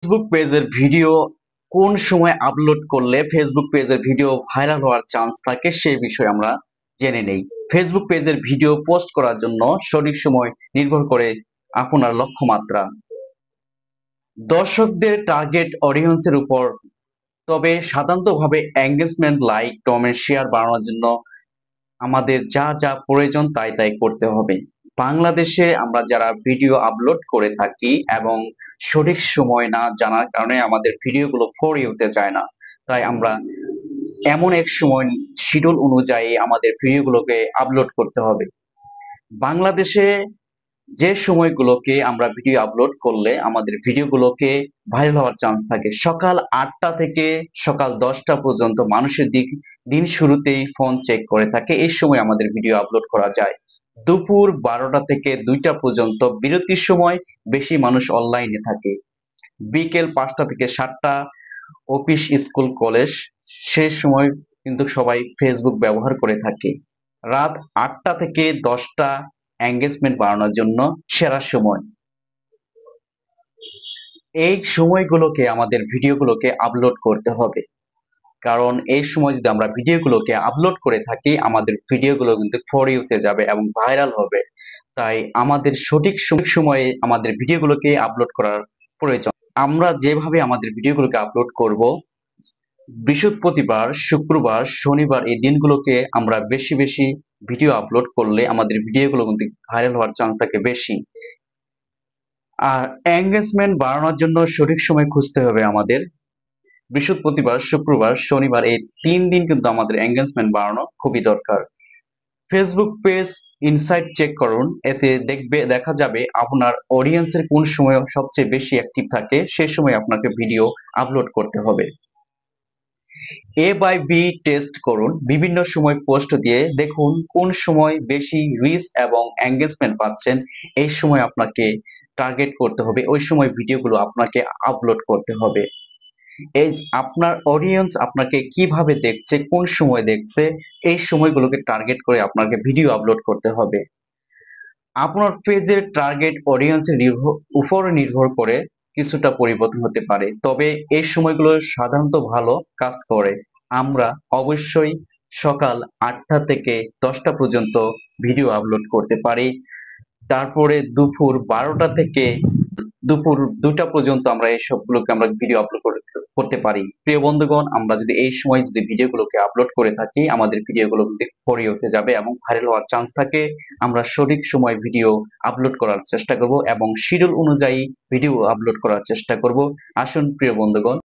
Facebook পেজের video কোন সময় আপলোড করলে ফেসবুক পেজের ভিডিও ভাইরাল হওয়ার চান্স থাকে সেই বিষয়ে আমরা জেনে নেই। ফেসবুক পেজের ভিডিও পোস্ট করার জন্য সঠিক সময় নির্ভর করে আপনার লক্ষ্যমাত্রা, দর্শকদের টার্গেট অডিয়েন্সের উপর। তবে সাধারণতভাবে এঙ্গেজমেন্ট, লাইক, কমেন্ট, শেয়ার বাড়ানোর জন্য আমাদের যা যা প্রয়োজন তাই তাই করতে হবে। বাংলাদেশে আমরা যারা ভিডিও আপলোড করে থাকি এবং সঠিক সময় না জানার কারণে আমাদের ভিডিওগুলো ফর ইউতে যায় না, তাই আমরা এমন এক সময় শিডিউল অনুযায়ী আমাদের ভিডিওগুলোকে আপলোড করতে হবে। বাংলাদেশে যে সময়গুলোকে আমরা ভিডিও আপলোড করলে আমাদের ভিডিওগুলোকে ভাইরাল হওয়ার চান্স থাকে, সকাল 8টা থেকে সকাল 10টা পর্যন্ত মানুষের দিন শুরুতেই ফোন চেক করে থাকে, এই সময় আমাদের ভিডিও আপলোড করা যায়। দুপুর 12টা থেকে 2টা পর্যন্ত বিরতির সময় বেশি মানুষ অনলাইনে থাকে। বিকেল 5টা থেকে 7টা অফিস, স্কুল, কলেজ শেষ সময় কিন্তু সবাই ফেসবুক ব্যবহার করে থাকে। রাত 8টা থেকে 10টা এঙ্গেজমেন্ট বাড়ানোর জন্য সেরা সময়। এই সময়গুলোকে আমাদের ভিডিওগুলোকে আপলোড করতে হবে, কারণ এই সময় যদি আমরা ভিডিওগুলোকে আপলোড করে থাকি আমাদের ভিডিওগুলো কিন্তু ফর ইউতে যাবে এবং ভাইরাল হবে। তাই আমাদের সঠিক সময়ে আমাদের ভিডিওগুলোকে আপলোড করার প্রয়োজন। আমরা যেভাবে আমাদের ভিডিওগুলোকে আপলোড করব, বৃহস্পতিবার, শুক্রবার, শনিবার এই দিনগুলোকে আমরা বেশি বেশি ভিডিও আপলোড করলে আমাদের ভিডিওগুলো কিন্তু ভাইরাল হওয়ার চান্স থাকে বেশি। আর এঙ্গেজমেন্ট বাড়ানোর জন্য সঠিক সময় খুঁজতে হবে আমাদের। বৃহস্পতিবার, শুক্রবার, শনিবার এই 3 দিন কিন্তু আমাদের এঙ্গেজমেন্ট বাড়ানো খুবই দরকার। ফেসবুক পেজ ইনসাইট চেক করুন, এতে দেখা যাবে আপনার অডিয়েন্সের কোন সময় সবচেয়ে বেশি অ্যাক্টিভ থাকে, সেই সময় আপনাকে ভিডিও আপলোড করতে হবে। এ বাই বি টেস্ট করুন, বিভিন্ন সময় পোস্ট দিয়ে দেখুন কোন সময় বেশি রিচ এবং এঙ্গেজমেন্ট পাচ্ছেন, এই সময় আপনাকে টার্গেট করতে হবে, ওই সময় ভিডিওগুলো আপনাকে আপলোড করতে হবে। এই আপনার অডিয়েন্স আপনাকে কিভাবে দেখছে, কোন সময় দেখছে, এই সময়গুলোকে টার্গেট করে আপনাকে ভিডিও আপলোড করতে হবে। আপনার পেজের টার্গেট অডিয়েন্সের উপর নির্ভর করে কিছুটা পরিবর্তন হতে পারে, তবে এই সময়গুলো সাধারণত ভালো কাজ করে। আমরা অবশ্যই সকাল 8টা থেকে 10টা পর্যন্ত ভিডিও আপলোড করতে পারি। তারপরে দুপুর 12টা থেকে দুপুর 2টা পর্যন্ত আমরা এই সবগুলোকে আমরা ভিডিও আপলোড করতে পারি। প্রিয় বন্ধুগণ, আমরা যদি এই সময় যদি ভিডিওগুলোকে আপলোড করে থাকি আমাদের ভিডিওগুলো কিন্তু ফর ইউতে যাবে এবং ভাইরাল হওয়ার চান্স থাকে। আমরা সঠিক সময় ভিডিও আপলোড করার চেষ্টা করব এবং শিডিউল অনুযায়ী ভিডিও আপলোড করার চেষ্টা করব। আসুন প্রিয় বন্ধুগণ,